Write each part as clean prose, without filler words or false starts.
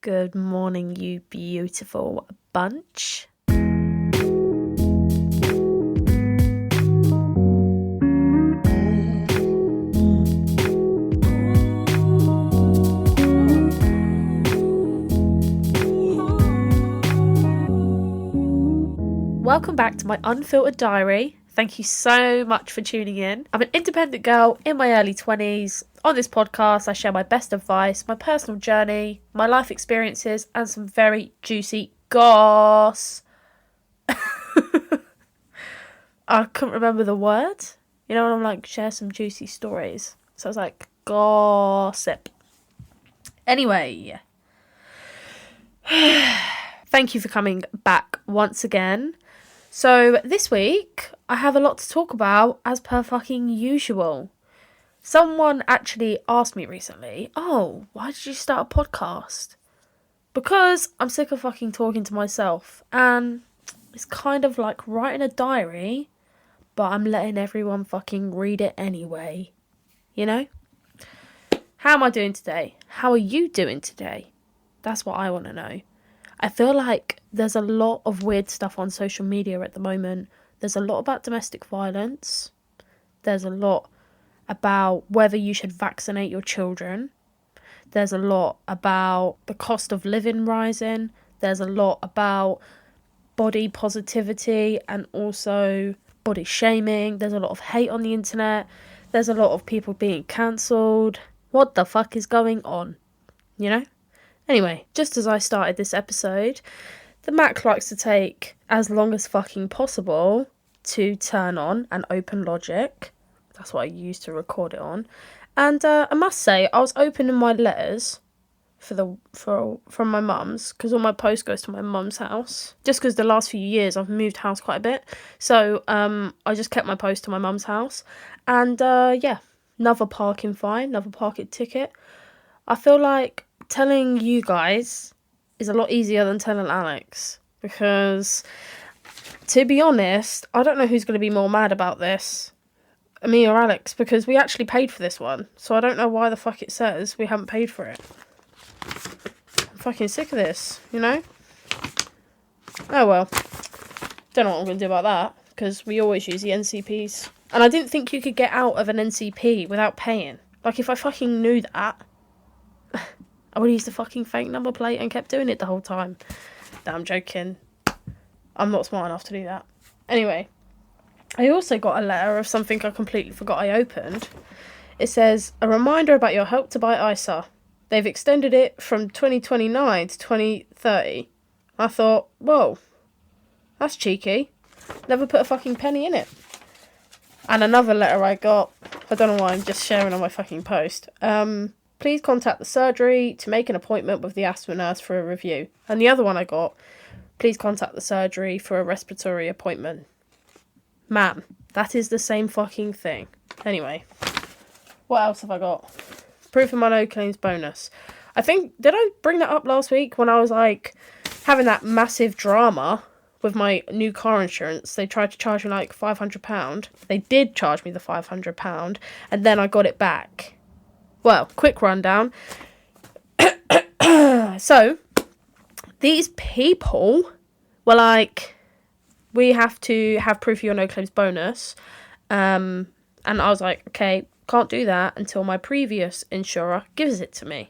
Good morning, you beautiful bunch. Welcome back to my unfiltered diary. Thank you so much for tuning in. I'm an independent girl in my early 20s. On this podcast, I share my best advice, my personal journey, my life experiences, and some very juicy goss. I couldn't remember the word. You know when I'm like, share some juicy stories. So I was like, gossip. Anyway. Thank you for coming back once again. So this week, I have a lot to talk about as per fucking usual. Someone actually asked me recently, why did you start a podcast? Because I'm sick of fucking talking to myself. And it's kind of like writing a diary, but I'm letting everyone fucking read it anyway. You know? How am I doing today? How are you doing today? That's what I want to know. I feel like there's a lot of weird stuff on social media at the moment. There's a lot about domestic violence. There's a lot about whether you should vaccinate your children. There's a lot about the cost of living rising. There's a lot about body positivity and also body shaming. There's a lot of hate on the internet. There's a lot of people being cancelled. What the fuck is going on? You know? Anyway, just as I started this episode, the Mac likes to take as long as fucking possible to turn on and open Logic. That's what I used to record it on. And I must say, I was opening my letters from my mum's, because all my post goes to my mum's house. Just because the last few years I've moved house quite a bit. So I just kept my post to my mum's house. And another parking fine, another parking ticket. I feel like telling you guys is a lot easier than telling Alex, because to be honest, I don't know who's going to be more mad about this, me or Alex, because we actually paid for this one, so I don't know why the fuck it says we haven't paid for it. I'm fucking sick of this, you know? Oh well, don't know what I'm going to do about that, because we always use the NCPs, and I didn't think you could get out of an NCP without paying. Like, if I fucking knew that, I would have used the fucking fake number plate and kept doing it the whole time. No, I'm joking. I'm not smart enough to do that. Anyway, I also got a letter of something I completely forgot I opened. It says, a reminder about your Help to Buy ISA. They've extended it from 2029 to 2030. I thought, whoa, that's cheeky. Never put a fucking penny in it. And another letter I got, I don't know why I'm just sharing on my fucking post. Please contact the surgery to make an appointment with the asthma nurse for a review. And the other one I got, please contact the surgery for a respiratory appointment. Man, that is the same fucking thing. Anyway, what else have I got? Proof of my no claims bonus. I think, did I bring that up last week when I was like having that massive drama with my new car insurance? They tried to charge me like £500. They did charge me the £500 and then I got it back. Well, quick rundown. So, these people were like, we have to have proof of your no claims bonus. And I was like, okay, can't do that until my previous insurer gives it to me.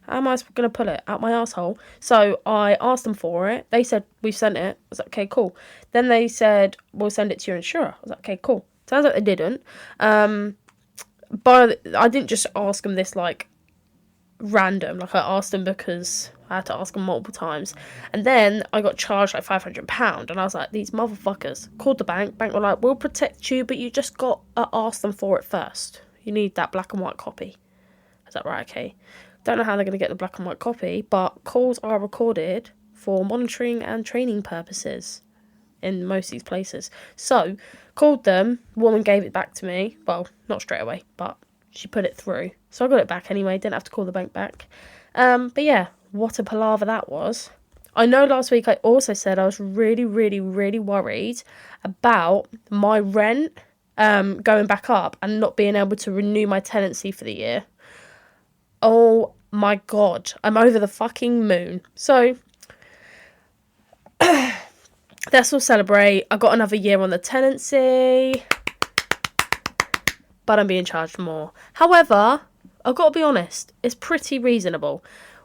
How am I going to pull it out my asshole? So I asked them for it. They said, we've sent it. I was like, okay, cool. Then they said, we'll send it to your insurer. I was like, okay, cool. Turns out they didn't. But I didn't just ask them this like random. Like, I asked them because I had to ask them multiple times. And then I got charged like £500. And I was like, these motherfuckers. Called the bank. Bank were like, we'll protect you, but you just got to ask them for it first. You need that black and white copy. I was like, right, okay. Don't know how they're going to get the black and white copy, but calls are recorded for monitoring and training purposes in most of these places. So, called them, woman gave it back to me. Well, not straight away, but she put it through. So I got it back anyway, didn't have to call the bank back. But yeah, what a palaver that was. I know last week I also said I was really, really, really worried about my rent going back up and not being able to renew my tenancy for the year. Oh my God, I'm over the fucking moon. So, let's all celebrate. I got another year on the tenancy, but I'm being charged more. However, I've got to be honest, it's pretty reasonable.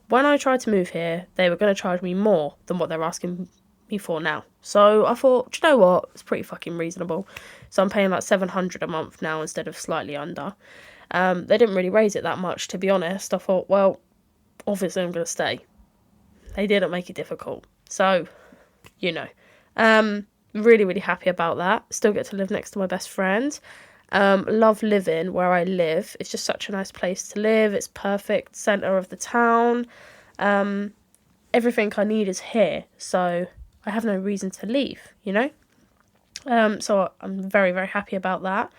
When I tried to move here, they were going to charge me more than what they're asking me for now. So I thought, do you know what? It's pretty fucking reasonable. So I'm paying like $700 a month now instead of slightly under. They didn't really raise it that much, to be honest. I thought, well, obviously I'm going to stay. They didn't make it difficult. So, you know. Really, really happy about that. Still get to live next to my best friend. Love living where I live. It's just such a nice place to live. It's perfect centre of the town. Everything I need is here. So I have no reason to leave, you know? So I'm very, very happy about that.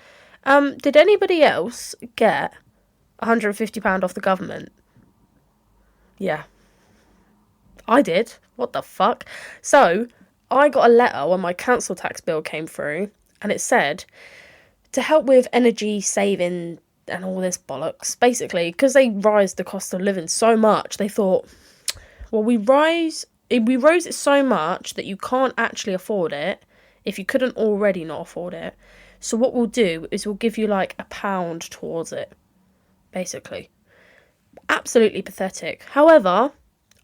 Did anybody else get £150 off the government? Yeah. I did. What the fuck? So I got a letter when my council tax bill came through, and it said, to help with energy saving and all this bollocks, basically, because they raised the cost of living so much, they thought, well, we rose it so much that you can't actually afford it if you couldn't already not afford it. So what we'll do is we'll give you like £1 towards it, basically. Absolutely pathetic. However,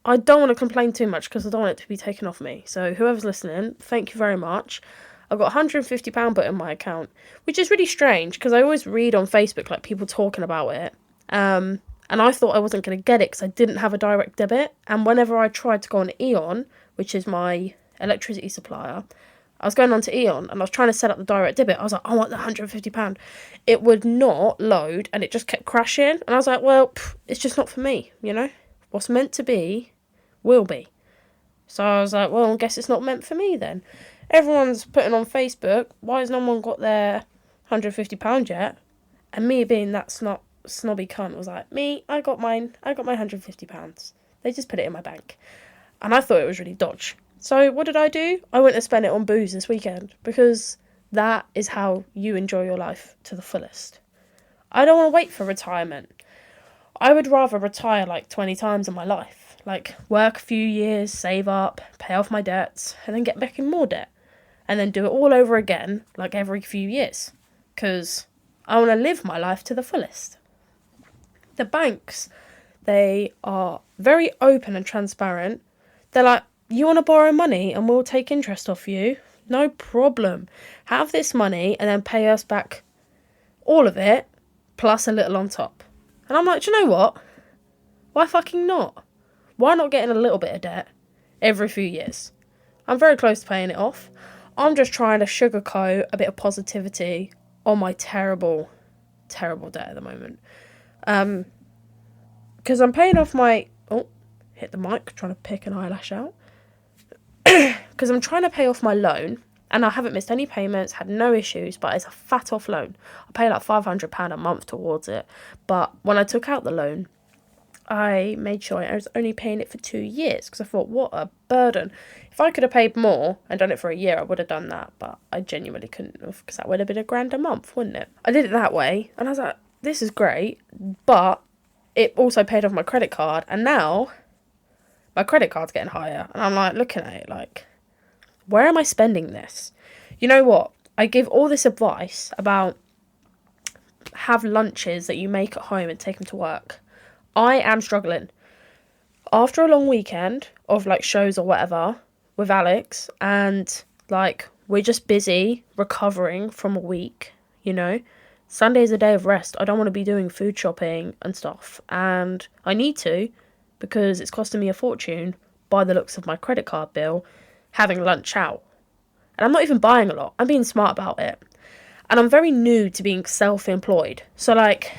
I don't want to complain too much because I don't want it to be taken off me. So whoever's listening, thank you very much. I've got £150 put in my account, which is really strange because I always read on Facebook like people talking about it. And I thought I wasn't going to get it because I didn't have a direct debit. And whenever I tried to go on Eon, which is my electricity supplier, I was going on to Eon and I was trying to set up the direct debit. I was like, I want the £150. It would not load and it just kept crashing. And I was like, well, it's just not for me, you know? What's meant to be will be. So I was like, well, I guess it's not meant for me then. Everyone's putting on Facebook, why has no one got their £150 yet? And me being that snobby cunt was like, me, I got mine. I got my £150. They just put it in my bank. And I thought it was really dodge. So what did I do? I went to spend it on booze this weekend because that is how you enjoy your life to the fullest. I don't want to wait for retirement. I would rather retire like 20 times in my life. Like work a few years, save up, pay off my debts, and then get back in more debt. And then do it all over again, like every few years. Because I want to live my life to the fullest. The banks, they are very open and transparent. They're like, you want to borrow money and we'll take interest off you? No problem. Have this money and then pay us back all of it, plus a little on top. And I'm like, do you know what? Why fucking not? Why not getting a little bit of debt every few years? I'm very close to paying it off. I'm just trying to sugarcoat a bit of positivity on my terrible, terrible debt at the moment. Because I'm paying off my... Oh, hit the mic, trying to pick an eyelash out. Because I'm trying to pay off my loan, and I haven't missed any payments, had no issues, but it's a fat off loan. I pay like £500 a month towards it. But when I took out the loan, I made sure I was only paying it for 2 years because I thought, what a burden. If I could have paid more and done it for a year, I would have done that, but I genuinely couldn't have because that would have been £1,000 a month, wouldn't it? I did it that way, and I was like, this is great, but it also paid off my credit card, and now my credit card's getting higher, and I'm like looking at it like, where am I spending this? You know what? I give all this advice about have lunches that you make at home and take them to work. I am struggling. After a long weekend of like shows or whatever with Alex, and like we're just busy recovering from a week, you know. Sunday's a day of rest. I don't want to be doing food shopping and stuff, and I need to because it's costing me a fortune by the looks of my credit card bill having lunch out. And I'm not even buying a lot. I'm being smart about it. And I'm very new to being self-employed. So like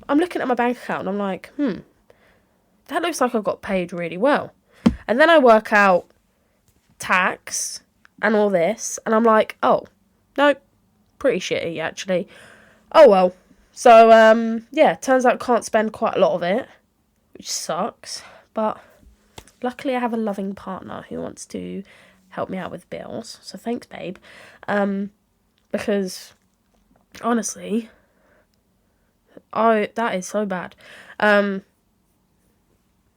I'm looking at my bank account and I'm like, that looks like I got paid really well. And then I work out tax and all this, and I'm like, oh, no, pretty shitty actually. Oh well. So, yeah, turns out I can't spend quite a lot of it, which sucks. But luckily I have a loving partner who wants to help me out with bills. So thanks, babe. Because, honestly... that is so bad.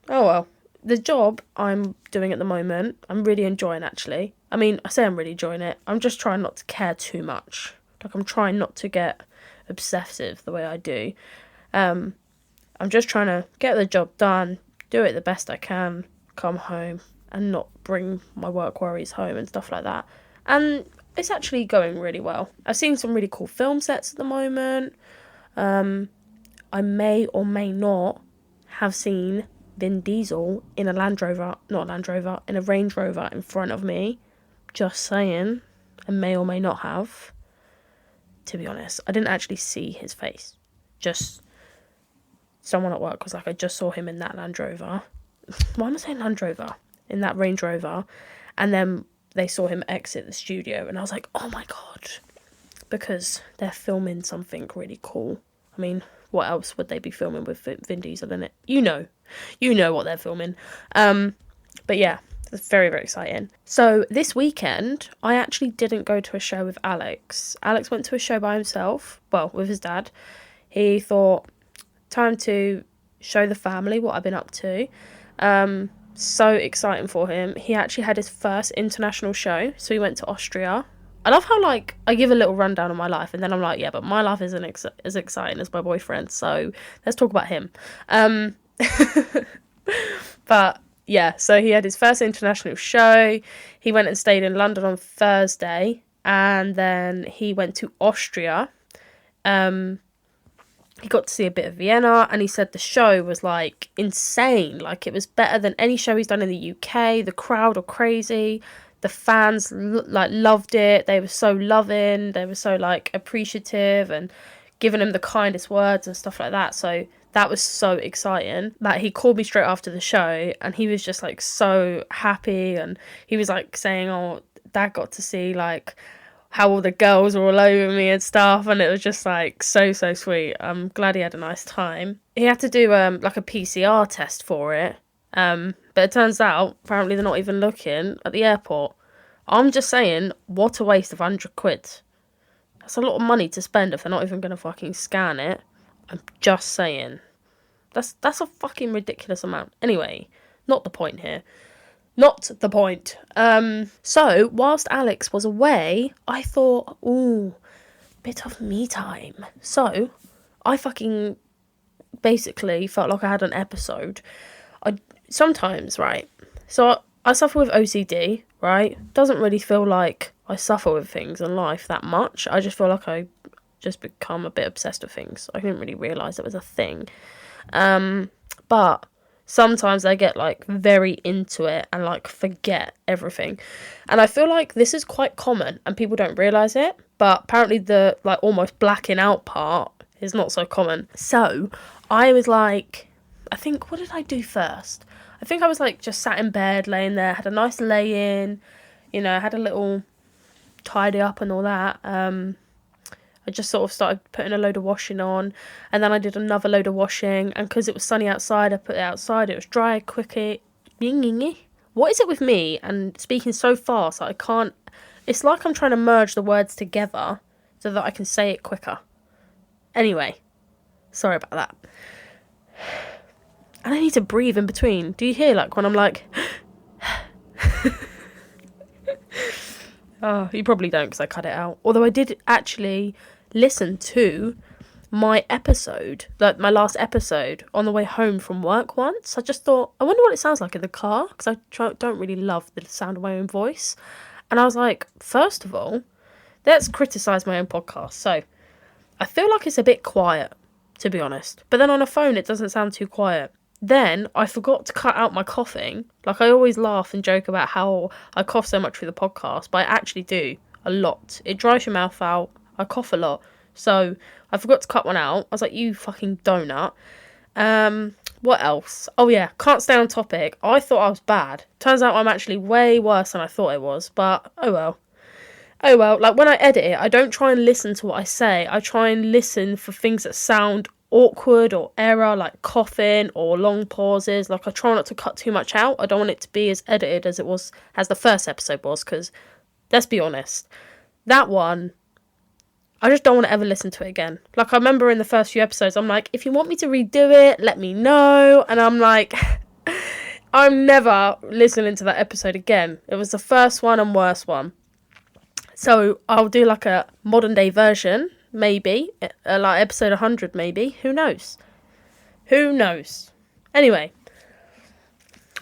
Oh well. The job I'm doing at the moment, I'm really enjoying actually. I mean, I say I'm really enjoying it. I'm just trying not to care too much. Like, I'm trying not to get obsessive the way I do. I'm just trying to get the job done, do it the best I can, come home, and not bring my work worries home and stuff like that. And it's actually going really well. I've seen some really cool film sets at the moment. I may or may not have seen Vin Diesel in a Range Rover in front of me. Just saying. I may or may not have. To be honest, I didn't actually see his face. Just someone at work was like, I just saw him in that Land Rover. Why am I saying Land Rover? In that Range Rover. And then they saw him exit the studio. And I was like, oh my God. Because they're filming something really cool. I mean, what else would they be filming with Vin Diesel in it? You know what they're filming. But yeah, it's very, very exciting. So this weekend, I actually didn't go to a show with Alex. Alex went to a show by himself, well, with his dad. He thought, time to show the family what I've been up to. So exciting for him. He actually had his first international show, so he went to Austria. I love how, like, I give a little rundown of my life, and then I'm like, yeah, but my life isn't as exciting as my boyfriend, so let's talk about him. But yeah, so he had his first international show. He went and stayed in London on Thursday, and then he went to Austria. He got to see a bit of Vienna, and he said the show was, like, insane. Like, it was better than any show he's done in the UK. The crowd are crazy. The fans, loved it. They were so loving. They were so, like, appreciative and giving him the kindest words and stuff like that. So that was so exciting. Like, he called me straight after the show, and he was just, like, so happy. And he was, like, saying, oh, Dad got to see, like, how all the girls were all over me and stuff, and it was just like so sweet. I'm glad he had a nice time. He had to do like a PCR test for it, but it turns out apparently they're not even looking at the airport. I'm just saying, what a waste of £100. That's a lot of money to spend if they're not even gonna fucking scan it. I'm just saying, that's a fucking ridiculous amount. Anyway, not the point here. Not the point. So, whilst Alex was away, I thought, ooh, bit of me time. So, I fucking basically felt like I had an episode. Sometimes, right? So, I suffer with OCD, right? Doesn't really feel like I suffer with things in life that much. I just feel like I just become a bit obsessed with things. I didn't really realise it was a thing. But sometimes I get, like, very into it and, like, forget everything. And I feel like this is quite common and people don't realise it. But apparently the, like, almost blacking out part is not so common. So I was like, I think, what did I do first? I think I was, like, just sat in bed, laying there, had a nice lay-in, you know, had a little tidy up and all that. I just sort of started putting a load of washing on, and then I did another load of washing, and because it was sunny outside, I put it outside. It was dry quickly. What is it with me and speaking so fast that I can't... It's like I'm trying to merge the words together so that I can say it quicker. Anyway, sorry about that. And I need to breathe in between. Do you hear, like, when I'm like... Oh, you probably don't because I cut it out. Although I did actually listen to my episode, like my last episode, on the way home from work once. I just thought, I wonder what it sounds like in the car, because don't really love the sound of my own voice. And I was like, first of all, let's criticise my own podcast. So I feel like it's a bit quiet, to be honest. But then on a phone, it doesn't sound too quiet. Then I forgot to cut out my coughing. Like, I always laugh and joke about how I cough so much through the podcast, but I actually do a lot. It dries your mouth out. I cough a lot. So I forgot to cut one out. I was like, you fucking donut. What else? Oh yeah, can't stay on topic. I thought I was bad. Turns out I'm actually way worse than I thought I was, but oh well. Oh well, like when I edit it, I don't try and listen to what I say. I try and listen for things that sound awkward or error, like coughing or long pauses. Like, I try not to cut too much out. I don't want it to be as edited as the first episode was, because let's be honest, that one, I just don't want to ever listen to it again. Like, I remember in the first few episodes, I'm like, if you want me to redo it, let me know. And I'm like, I'm never listening to that episode again. It was the first one and worst one. So I'll do like a modern day version, maybe. Like episode 100, maybe. Who knows? Who knows? Anyway.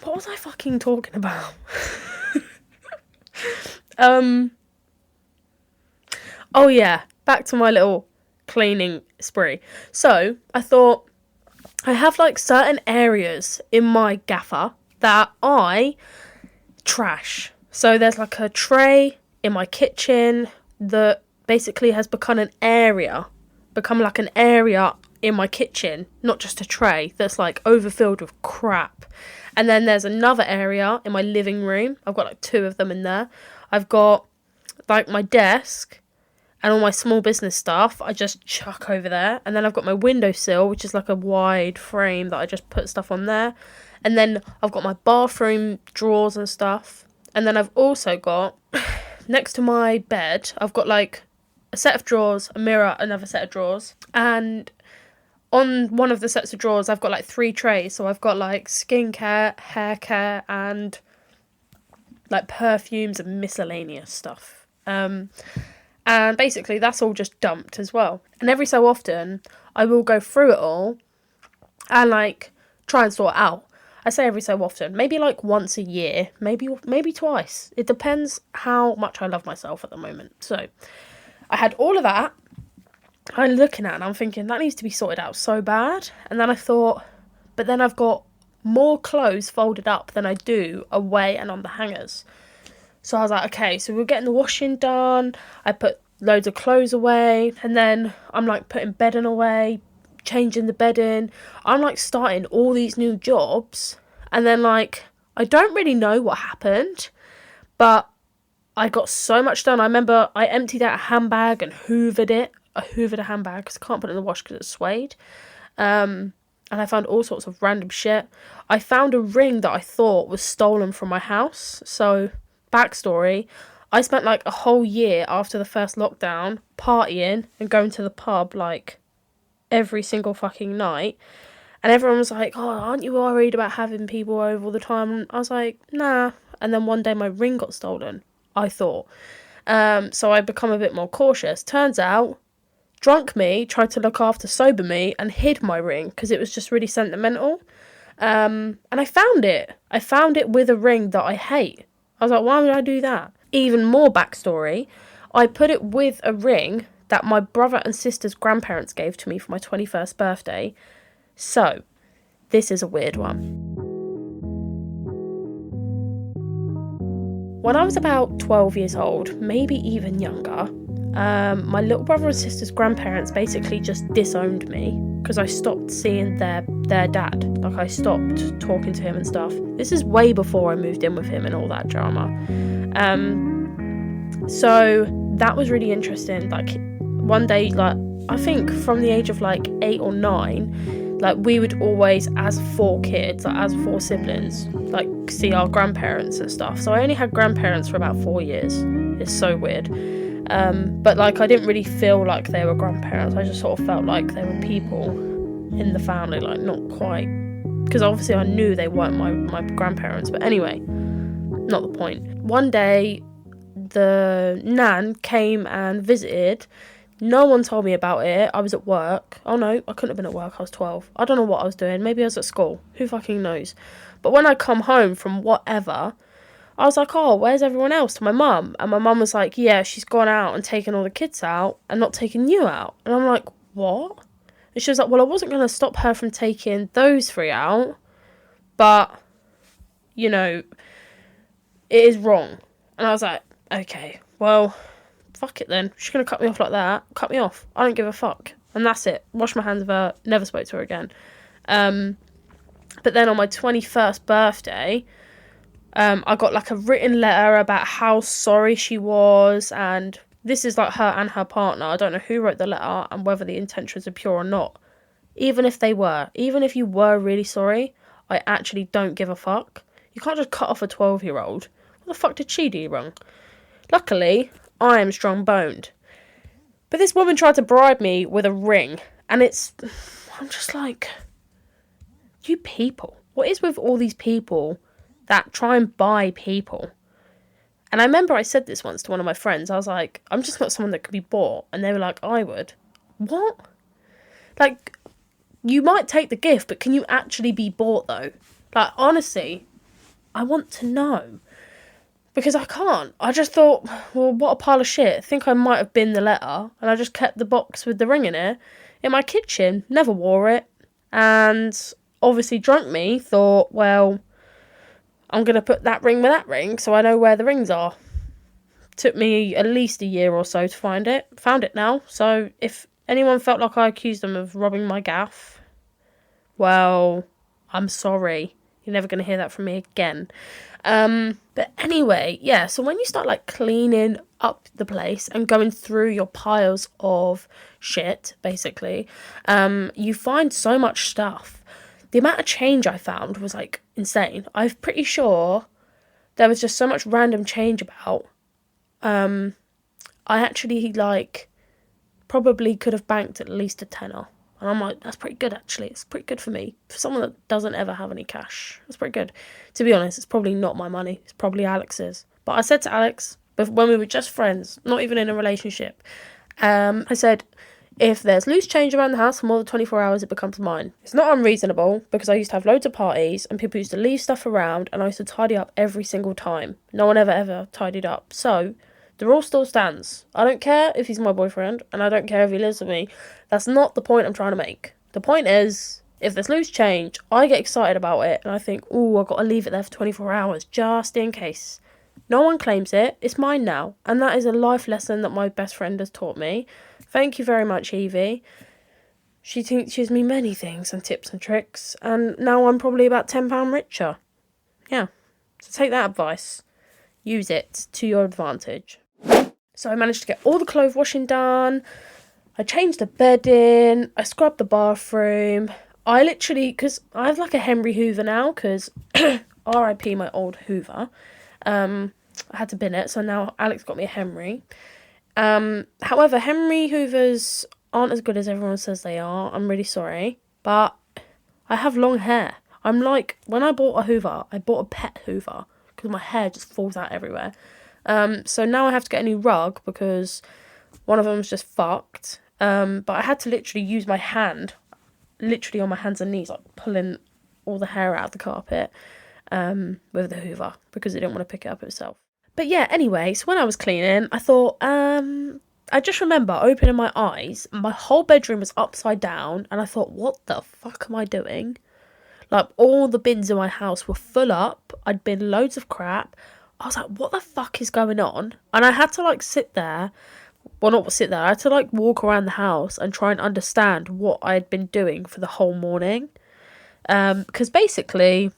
What was I fucking talking about? Oh yeah. Back to my little cleaning spree. So I thought I have like certain areas in my gaffer that I trash. So there's like a tray in my kitchen that basically has become like an area in my kitchen, not just a tray that's like overfilled with crap. And then there's another area in my living room. I've got like 2 of them in there. I've got like my desk and all my small business stuff I just chuck over there. And then I've got my windowsill, which is like a wide frame that I just put stuff on there. And then I've got my bathroom drawers and stuff. And then I've also got, next to my bed, I've got like a set of drawers, a mirror, another set of drawers. And on one of the sets of drawers, I've got like 3 trays. So I've got like skincare, hair care, and like perfumes and miscellaneous stuff. And basically that's all just dumped as well. And every so often I will go through it all and like try and sort it out. I say every so often, maybe like once a year, maybe twice. It depends how much I love myself at the moment. So I had all of that. I'm looking at it and I'm thinking that needs to be sorted out so bad. And then I thought, but then I've got more clothes folded up than I do away and on the hangers. So I was like, okay, so we're getting the washing done. I put loads of clothes away. And then I'm like putting bedding away, changing the bedding. I'm like starting all these new jobs. And then like, I don't really know what happened. But I got so much done. I remember I emptied out a handbag and hoovered it. I hoovered a handbag because I can't put it in the wash because it's suede. And I found all sorts of random shit. I found a ring that I thought was stolen from my house. So, backstory, I spent like a whole year after the first lockdown partying and going to the pub like every single fucking night. And everyone was like, oh, aren't you worried about having people over all the time? And I was like, nah. And then one day my ring got stolen, I thought. So I become a bit more cautious. Turns out, drunk me tried to look after sober me and hid my ring because it was just really sentimental. And I found it. I found it with a ring that I hate. I was like, why would I do that? Even more backstory, I put it with a ring that my brother and sister's grandparents gave to me for my 21st birthday. So, this is a weird one. When I was about 12 years old, maybe even younger, my little brother and sister's grandparents basically just disowned me because I stopped seeing their dad. Like, I stopped talking to him and stuff. This is way before I moved in with him and all that drama. So that was really interesting. Like, one day, like, I think from the age of like 8 or 9, like, we would always, as 4 kids, like as 4 siblings, like, see our grandparents and stuff. So I only had grandparents for about 4 years. It's so weird. But like, I didn't really feel like they were grandparents. I just sort of felt like they were people in the family, like, not quite, because obviously I knew they weren't my grandparents. But anyway, not the point. One day the nan came and visited. No one told me about it. I was at work. Oh no, I couldn't have been at work. I was 12. I don't know what I was doing. Maybe I was at school. Who fucking knows? But when I come home from whatever, I was like, oh, where's everyone else? To my mum. And my mum was like, yeah, she's gone out and taken all the kids out and not taken you out. And I'm like, what? And she was like, well, I wasn't going to stop her from taking those 3 out, but, you know, it is wrong. And I was like, okay, well, fuck it then. She's going to cut me off like that. Cut me off. I don't give a fuck. And that's it. Wash my hands of her. Never spoke to her again. But then on my 21st birthday, I got like a written letter about how sorry she was, and this is like her and her partner. I don't know who wrote the letter and whether the intentions are pure or not. Even if they were, even if you were really sorry, I actually don't give a fuck. You can't just cut off a 12-year-old. What the fuck did she do wrong? Luckily, I am strong-boned. But this woman tried to bribe me with a ring, and I'm just like, you people, What is with all these people that try and buy people? And I remember I said this once to one of my friends. I was like, I'm just not someone that could be bought. And they were like, I would. What? Like, you might take the gift, but can you actually be bought, though? Like, honestly, I want to know. Because I can't. I just thought, well, what a pile of shit. I think I might have been the letter. And I just kept the box with the ring in it in my kitchen. Never wore it. And obviously drunk me thought, well, I'm going to put that ring with that ring so I know where the rings are. Took me at least a year or so to find it. Found it now. So if anyone felt like I accused them of robbing my gaff, well, I'm sorry. You're never going to hear that from me again. But anyway, yeah, so when you start like cleaning up the place and going through your piles of shit, basically, you find so much stuff. The amount of change I found was like insane. I'm pretty sure there was just so much random change about. I actually like probably could have banked at least a tenner. And I'm like, that's pretty good actually. It's pretty good for me. For someone that doesn't ever have any cash. That's pretty good. To be honest, it's probably not my money. It's probably Alex's. But I said to Alex, when we were just friends, not even in a relationship, I said, if there's loose change around the house for more than 24 hours, it becomes mine. It's not unreasonable because I used to have loads of parties and people used to leave stuff around and I used to tidy up every single time. No one ever tidied up. So the rule still stands. I don't care if he's my boyfriend and I don't care if he lives with me. That's not the point I'm trying to make. The point is, if there's loose change, I get excited about it and I think, oh, I've got to leave it there for 24 hours just in case. No one claims it. It's mine now. And that is a life lesson that my best friend has taught me. Thank you very much, Evie. She teaches me many things and tips and tricks. And now I'm probably about £10 richer. Yeah. So take that advice. Use it to your advantage. So I managed to get all the clothes washing done. I changed the bedding. I scrubbed the bathroom. I literally, because I have like a Henry Hoover now, because R.I.P. my old Hoover. I had to bin it, so now Alex got me a Henry. However, Henry Hoovers aren't as good as everyone says they are. I'm really sorry. But I have long hair. I'm like, when I bought a Hoover, I bought a pet Hoover, because my hair just falls out everywhere. So now I have to get a new rug because one of them's just fucked. But I had to literally use my hand, literally on my hands and knees, like pulling all the hair out of the carpet with the Hoover because it didn't want to pick it up itself. But yeah, anyway, so when I was cleaning, I thought, I just remember opening my eyes, my whole bedroom was upside down, and I thought, what the fuck am I doing? Like, all the bins in my house were full up, I'd bin loads of crap. I was like, what the fuck is going on? And I had to, like, sit there. Well, not sit there. I had to, like, walk around the house and try and understand what I had been doing for the whole morning. Because basically,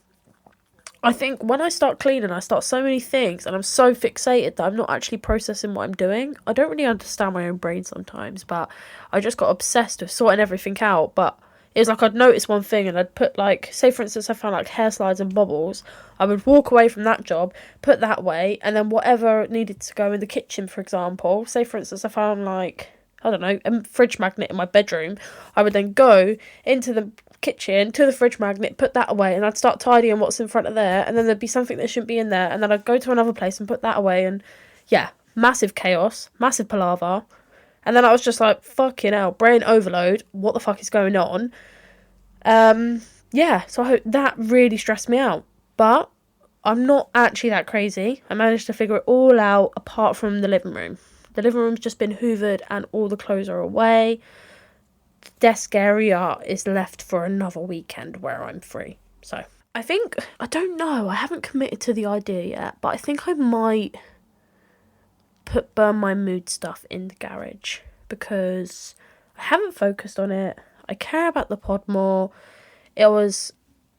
I think when I start cleaning, I start so many things. And I'm so fixated that I'm not actually processing what I'm doing. I don't really understand my own brain sometimes. But I just got obsessed with sorting everything out. But it was like I'd notice one thing and I'd put, like, say for instance I found like hair slides and bobbles, I would walk away from that job, put that away, and then whatever needed to go in the kitchen, for example, say for instance I found like, I don't know, a fridge magnet in my bedroom, I would then go into the kitchen to the fridge magnet, put that away, and I'd start tidying what's in front of there, and then there'd be something that shouldn't be in there, and then I'd go to another place and put that away, and yeah, massive chaos, massive palaver. And then I was just like, fucking hell, brain overload, what the fuck is going on? Yeah, so that really stressed me out. But I'm not actually that crazy. I managed to figure it all out apart from the living room. The living room's just been hoovered and all the clothes are away. The desk area is left for another weekend where I'm free. So I think, I don't know, I haven't committed to the idea yet, but I think I might burn my mood stuff in the garage because I haven't focused on it. I care about the pod more. It was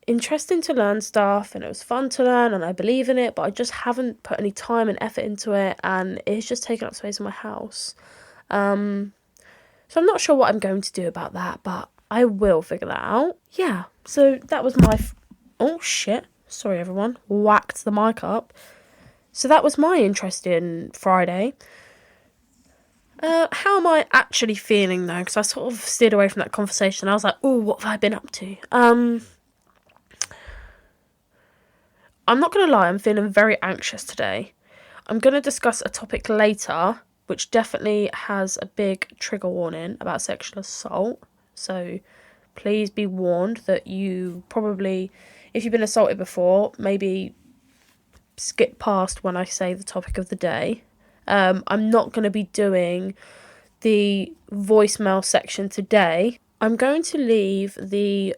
interesting to learn stuff and it was fun to learn and I believe in it, but I just haven't put any time and effort into it and it's just taken up space in my house. So I'm not sure what I'm going to do about that, but I will figure that out. Yeah, so that was my... Oh shit, sorry everyone, whacked the mic up. So that was my interesting Friday. How am I actually feeling though? Because I sort of steered away from that conversation. I was like, oh, what have I been up to? I'm not going to lie, I'm feeling very anxious today. I'm going to discuss a topic later, which definitely has a big trigger warning about sexual assault. So please be warned that you probably, if you've been assaulted before, maybe skip past when I say the topic of the day. I'm not going to be doing the voicemail section today. I'm going to leave the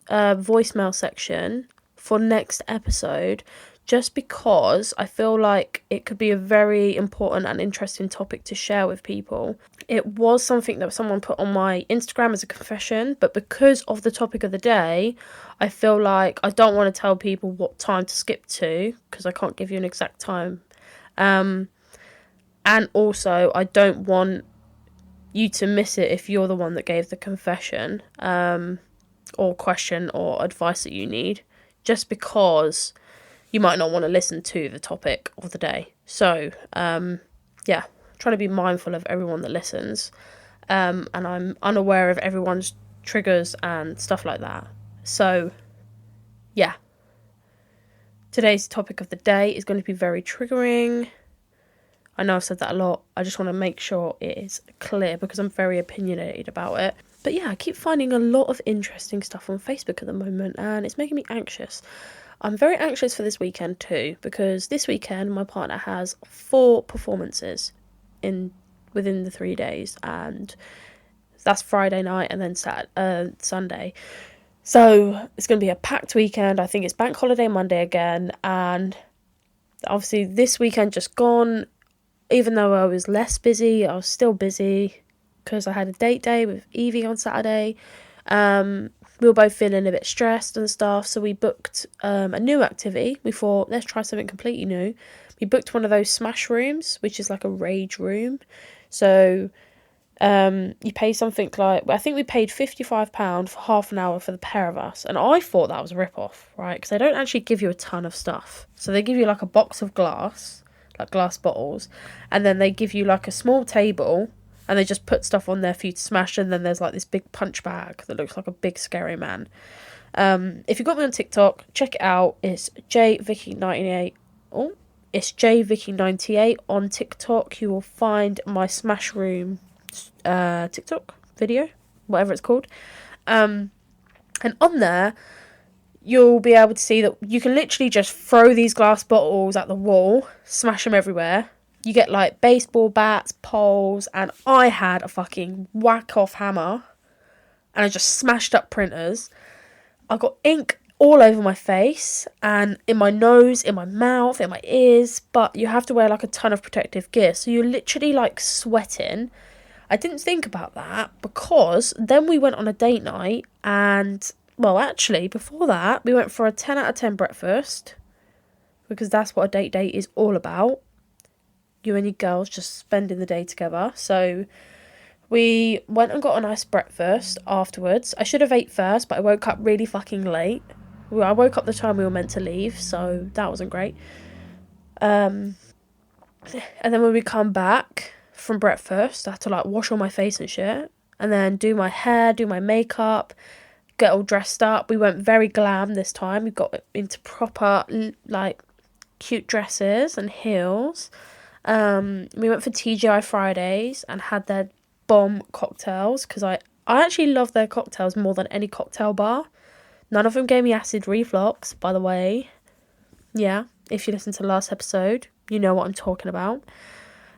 voicemail section for next episode, just because I feel like it could be a very important and interesting topic to share with people. It was something that someone put on my Instagram as a confession, but because of the topic of the day, I feel like I don't want to tell people what time to skip to, because I can't give you an exact time. And also, I don't want you to miss it if you're the one that gave the confession, or question or advice that you need, just because you might not want to listen to the topic of the day. So, trying to be mindful of everyone that listens. And I'm unaware of everyone's triggers and stuff like that. So, yeah. Today's topic of the day is going to be very triggering. I know I've said that a lot. I just want to make sure it is clear because I'm very opinionated about it. But yeah, I keep finding a lot of interesting stuff on Facebook at the moment, and it's making me anxious. I'm very anxious for this weekend too, because this weekend my partner has 4 performances within the 3 days, and that's Friday night and then Sunday. So it's going to be a packed weekend. I think it's Bank Holiday Monday again, and obviously this weekend just gone, even though I was less busy, I was still busy because I had a date day with Evie on Saturday. We were both feeling a bit stressed and stuff, so we booked a new activity. We thought, let's try something completely new. We booked one of those smash rooms, which is like a rage room. So you pay something like, I think we paid £55 for half an hour for the pair of us, and I thought that was a rip-off, right? Because they don't actually give you a ton of stuff. So they give you like a box of glass, like glass bottles, and then they give you like a small table, and they just put stuff on there for you to smash, and then there's like this big punch bag that looks like a big scary man. If you got me on TikTok, check it out. It's jvicky98. It's jvicky98 on TikTok. You will find my smash room TikTok video, whatever it's called. And on there, you'll be able to see that you can literally just throw these glass bottles at the wall, smash them everywhere. You get like baseball bats, poles, and I had a fucking whack-off hammer, and I just smashed up printers. I got ink all over my face, and in my nose, in my mouth, in my ears, but you have to wear like a ton of protective gear, so you're literally like sweating. I didn't think about that, because then we went on a date night, and, well, actually, before that, we went for a 10 out of 10 breakfast, because that's what a date is all about. You and your girls just spending the day together. So we went and got a nice breakfast afterwards. I should have ate first, but I woke up really fucking late. I woke up the time we were meant to leave, so that wasn't great. And then when we come back from breakfast, I had to like wash all my face and shit, and then do my hair, do my makeup, get all dressed up. We went very glam this time. We got into proper like cute dresses and heels. We went for TGI Fridays and had their bomb cocktails, because I actually love their cocktails more than any cocktail bar. None of them gave me acid reflux, by the way. Yeah, if you listen to the last episode, you know what I'm talking about.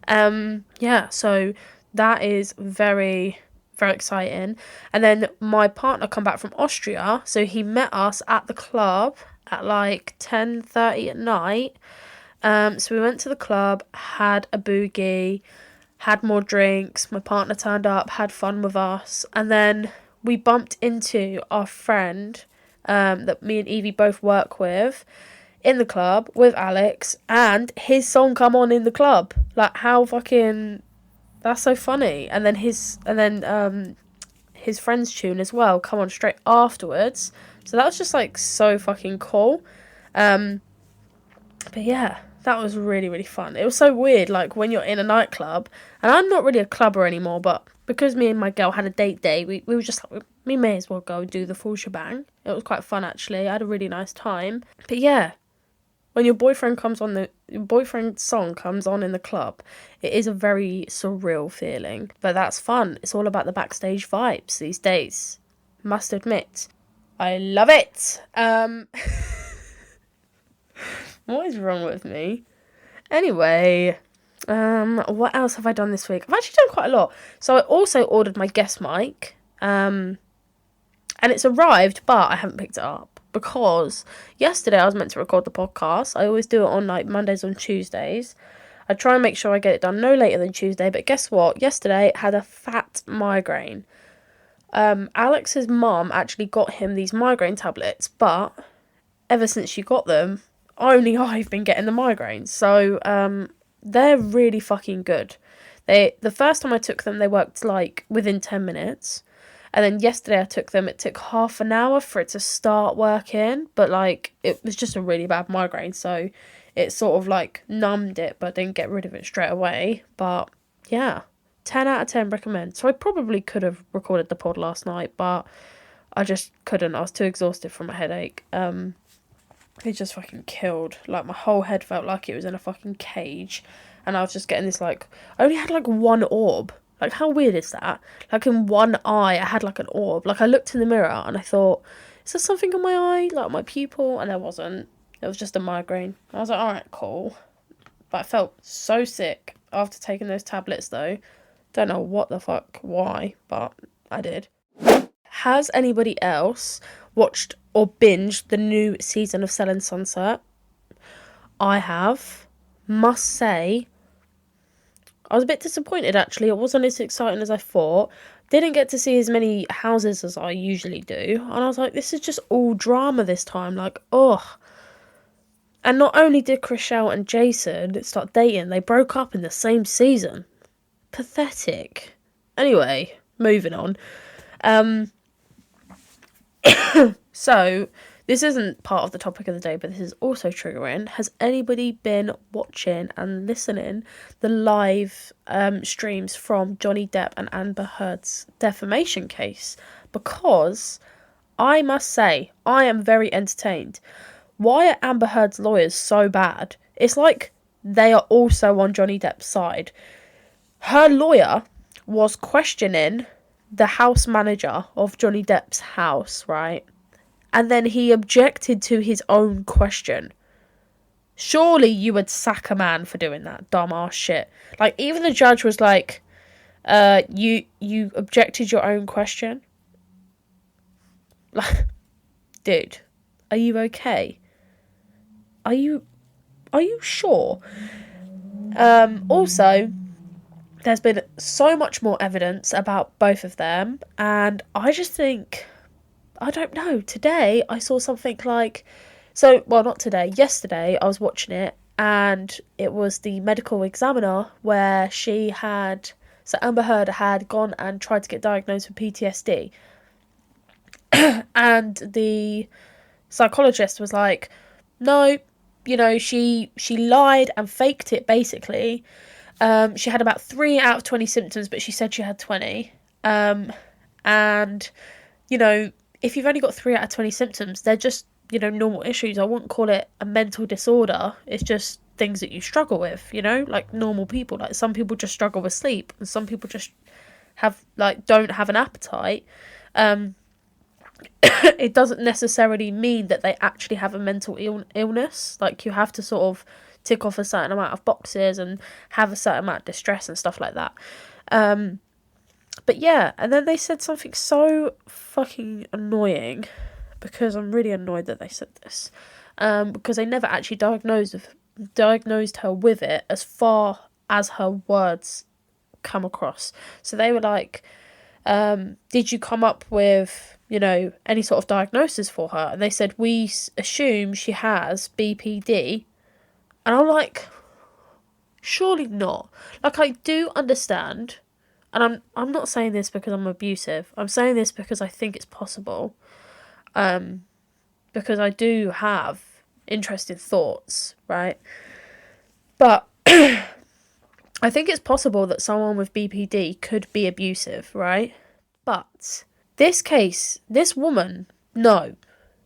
So that is very, very exciting. And then my partner come back from Austria, so he met us at the club at like 10:30 at night. So we went to the club, had a boogie, had more drinks. My partner turned up, had fun with us, and then we bumped into our friend that me and Evie both work with in the club with Alex, and his song come on in the club. Like, how fucking, that's so funny. And then his friend's tune as well come on straight afterwards. So that was just like so fucking cool. But yeah, that was really, really fun. It was so weird, like, when you're in a nightclub, and I'm not really a clubber anymore, but because me and my girl had a date day, we were just like, we may as well go do the full shebang. It was quite fun, actually. I had a really nice time. But yeah, when your boyfriend's song comes on in the club, it is a very surreal feeling. But that's fun. It's all about the backstage vibes these days. Must admit. I love it. What is wrong with me? Anyway, what else have I done this week? I've actually done quite a lot. So I also ordered my guest mic. And it's arrived, but I haven't picked it up. Because yesterday I was meant to record the podcast. I always do it on like Mondays and Tuesdays. I try and make sure I get it done no later than Tuesday. But guess what? Yesterday I had a fat migraine. Alex's mum actually got him these migraine tablets. But ever since she got them, only I've been getting the migraines. So they're really fucking good. The first time I took them, they worked like within 10 minutes. And then yesterday I took them, it took half an hour for it to start working, but like it was just a really bad migraine, so it sort of like numbed it but didn't get rid of it straight away. But yeah, 10 out of 10 recommend. So I probably could have recorded the pod last night, but I just couldn't. I was too exhausted from a headache. It just fucking killed. Like my whole head felt like it was in a fucking cage, and I was just getting this like, I only had like one orb. Like, how weird is that? Like, in one eye, I had, like, an orb. Like, I looked in the mirror and I thought, is there something in my eye? Like, my pupil? And there wasn't. It was just a migraine. I was like, alright, cool. But I felt so sick after taking those tablets, though. Don't know what the fuck, why, but I did. Has anybody else watched or binged the new season of Selling Sunset? I have. Must say, I was a bit disappointed, actually. It wasn't as exciting as I thought. Didn't get to see as many houses as I usually do. And I was like, this is just all drama this time. Like, ugh. And not only did Chriselle and Jason start dating, they broke up in the same season. Pathetic. Anyway, moving on. So, this isn't part of the topic of the day, but this is also triggering. Has anybody been watching and listening the live streams from Johny Depp and Amber Heard's defamation case? Because I must say, I am very entertained. Why are Amber Heard's lawyers so bad? It's like they are also on Johny Depp's side. Her lawyer was questioning the house manager of Johny Depp's house, right? And then he objected to his own question. Surely you would sack a man for doing that dumbass shit. Like, even the judge was like, you objected your own question? Like, dude, are you okay? Are you sure? Also, there's been so much more evidence about both of them, and I just think, I don't know, today I saw something like, not today, yesterday I was watching it, and it was the medical examiner where Amber Heard had gone and tried to get diagnosed with PTSD, and the psychologist was like, no, she lied and faked it, basically. She had about 3 out of 20 symptoms, but she said she had 20, and, if you've only got 3 out of 20 symptoms, they're just, normal issues. I wouldn't call it a mental disorder. It's just things that you struggle with, like normal people. Like, some people just struggle with sleep, and some people just don't have an appetite. It doesn't necessarily mean that they actually have a mental illness. Like, you have to sort of tick off a certain amount of boxes and have a certain amount of distress and stuff like that. But yeah, and then they said something so fucking annoying, because I'm really annoyed that they said this, because they never actually diagnosed her with it as far as her words come across. So they were like, did you come up with, any sort of diagnosis for her? And they said, we assume she has BPD. And I'm like, surely not. Like, I do understand, and I'm not saying this because I'm abusive. I'm saying this because I think it's possible. Because I do have interesting thoughts, right? But I think it's possible that someone with BPD could be abusive, right? But this woman, no.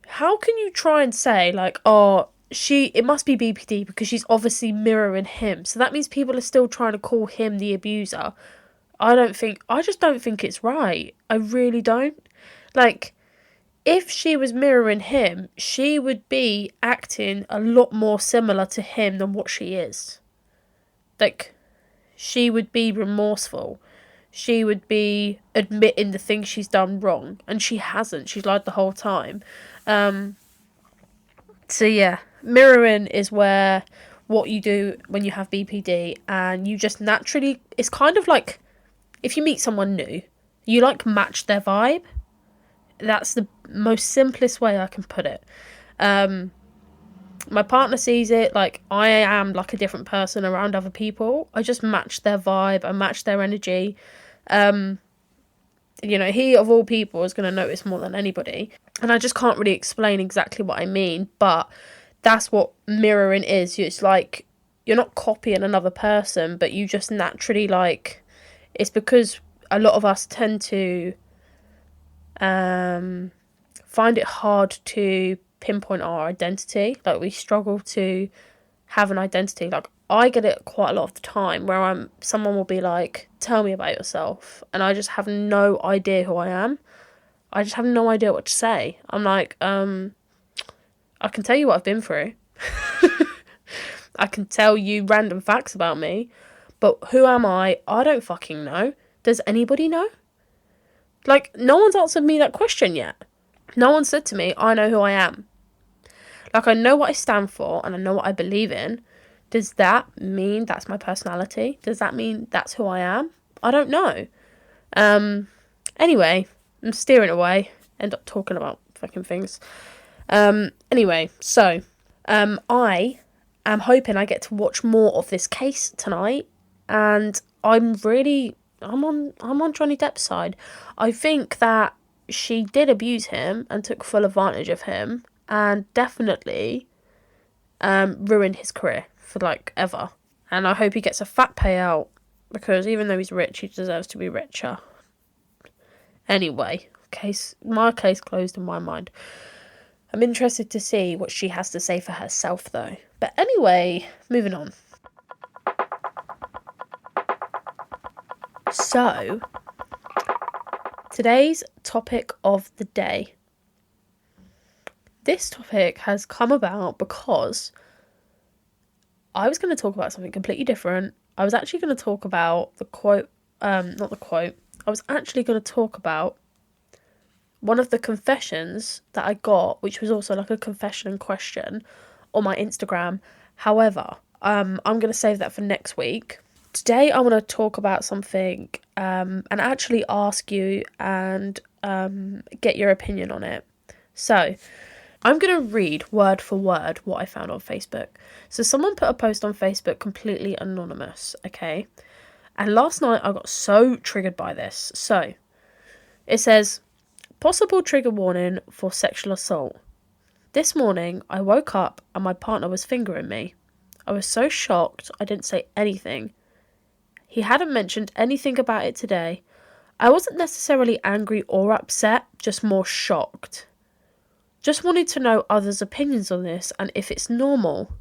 How can you try and say, like, oh, it must be BPD because she's obviously mirroring him. So that means people are still trying to call him the abuser. I just don't think it's right. I really don't. Like, if she was mirroring him, she would be acting a lot more similar to him than what she is. Like, she would be remorseful. She would be admitting the things she's done wrong. And she hasn't. She's lied the whole time. So yeah, mirroring is where what you do when you have BPD and you just naturally, it's kind of like if you meet someone new, you like match their vibe. That's the most simplest way I can put it. My partner sees it like I am like a different person around other people. I just match their vibe, I match their energy. He of all people is going to notice more than anybody. And I just can't really explain exactly what I mean, but that's what mirroring is. It's like you're not copying another person, but you just naturally like... It's because a lot of us tend to find it hard to pinpoint our identity. Like, we struggle to have an identity. Like, I get it quite a lot of the time where someone will be like, tell me about yourself. And I just have no idea who I am. I just have no idea what to say. I'm like, I can tell you what I've been through. I can tell you random facts about me. But who am I? I don't fucking know. Does anybody know? Like, no one's answered me that question yet. No one said to me, I know who I am. Like, I know what I stand for and I know what I believe in. Does that mean that's my personality? Does that mean that's who I am? I don't know. Anyway, I'm steering away. End up talking about fucking things. Anyway, so I am hoping I get to watch more of this case tonight, and I'm on Johny Depp's side. I think that she did abuse him and took full advantage of him, and definitely ruined his career for like ever. And I hope he gets a fat payout, because even though he's rich, he deserves to be richer. Anyway, my case closed in my mind. I'm interested to see what she has to say for herself though. But anyway, moving on. So, today's topic of the day. This topic has come about because I was going to talk about something completely different. I was actually going to talk about I was actually going to talk about one of the confessions that I got, which was also like a confession and question on my Instagram. However, I'm going to save that for next week. Today I want to talk about something and actually ask you and get your opinion on it. So, I'm going to read word for word what I found on Facebook. So someone put a post on Facebook completely anonymous, okay? And last night I got so triggered by this. So, it says, possible trigger warning for sexual assault. This morning I woke up and my partner was fingering me. I was so shocked I didn't say anything. He hadn't mentioned anything about it today. I wasn't necessarily angry or upset, just more shocked. Just wanted to know others' opinions on this and if it's normal.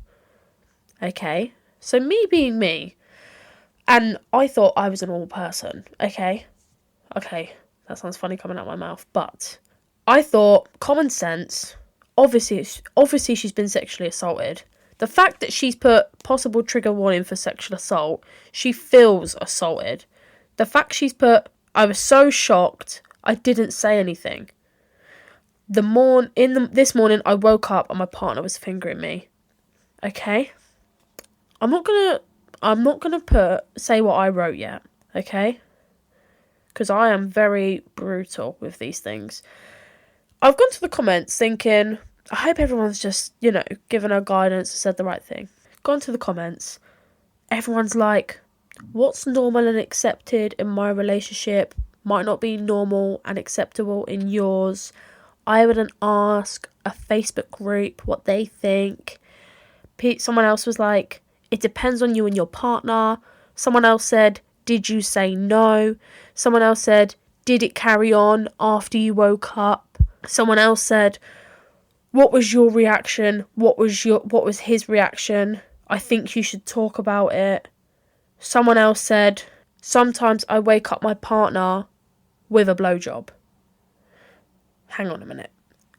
Okay, so me being me, and I thought I was a normal person, okay, that sounds funny coming out of my mouth, but I thought, common sense, obviously she's been sexually assaulted. The fact that she's put possible trigger warning for sexual assault, she feels assaulted. The fact she's put, I was so shocked, I didn't say anything. This morning I woke up and my partner was fingering me. Okay? I'm not gonna say what I wrote yet, okay? Because I am very brutal with these things. I've gone to the comments thinking, I hope everyone's just, given her guidance and said the right thing. Gone to the comments. Everyone's like, what's normal and accepted in my relationship might not be normal and acceptable in yours. I wouldn't ask a Facebook group what they think. Someone else was like, it depends on you and your partner. Someone else said, did you say no? Someone else said, did it carry on after you woke up? Someone else said, What was your reaction? What was his reaction? I think you should talk about it. Someone else said, sometimes I wake up my partner with a blowjob. Hang on a minute.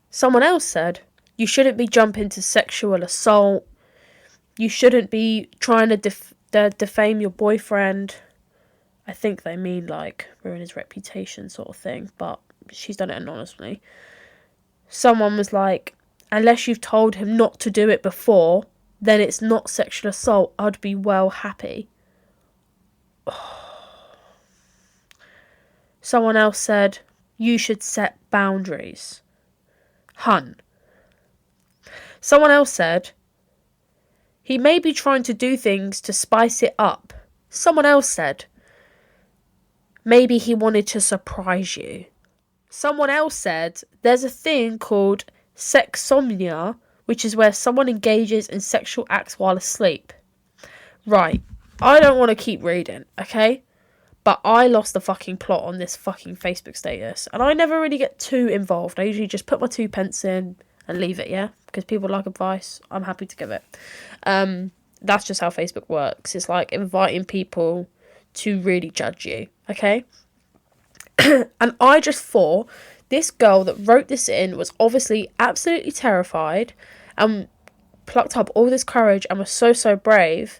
Someone else said, you shouldn't be jumping to sexual assault. You shouldn't be trying to defame your boyfriend. I think they mean like ruin his reputation sort of thing, but she's done it anonymously. Someone was like, unless you've told him not to do it before, then it's not sexual assault. I'd be well happy. Someone else said, you should set boundaries. Hun. Someone else said, he may be trying to do things to spice it up. Someone else said, maybe he wanted to surprise you. Someone else said, there's a thing called sexsomnia, which is where someone engages in sexual acts while asleep. Right, I don't want to keep reading, okay? But I lost the fucking plot on this fucking Facebook status. And I never really get too involved. I usually just put my 2 pence in and leave it, yeah? Because people like advice, I'm happy to give it. That's just how Facebook works. It's like inviting people to really judge you, okay? And I just thought this girl that wrote this in was obviously absolutely terrified and plucked up all this courage and was so brave.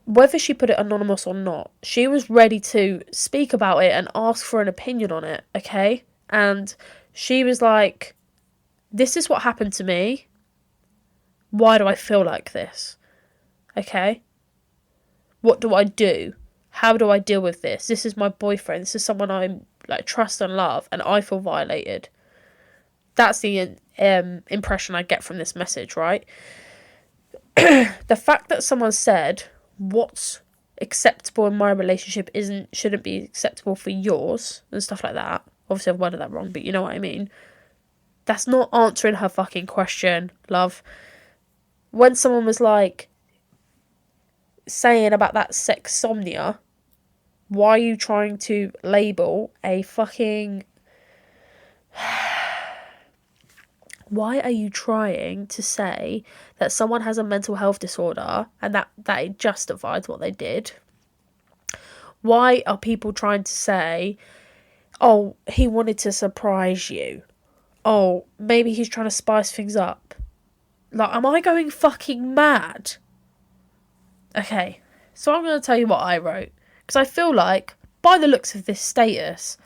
Whether she put it anonymous or not, she was ready to speak about it and ask for an opinion on it, okay? And she was like, this is what happened to me. Why do I feel like this? Okay? What do I do? How do I deal with this? This is my boyfriend. This is someone I like trust and love, and I feel violated. That's the impression I get from this message, right? The fact that someone said what's acceptable in my relationship shouldn't be acceptable for yours and stuff like that. Obviously I've worded that wrong, but you know what I mean. That's not answering her fucking question, love. When someone was like saying about that sexsomnia, why are you trying to label a fucking why are you trying to say that someone has a mental health disorder and that it justifies what they did? Why are people trying to say, oh, he wanted to surprise you? Oh, maybe he's trying to spice things up. Like, am I going fucking mad? Okay, so I'm going to tell you what I wrote. Because I feel like, by the looks of this status,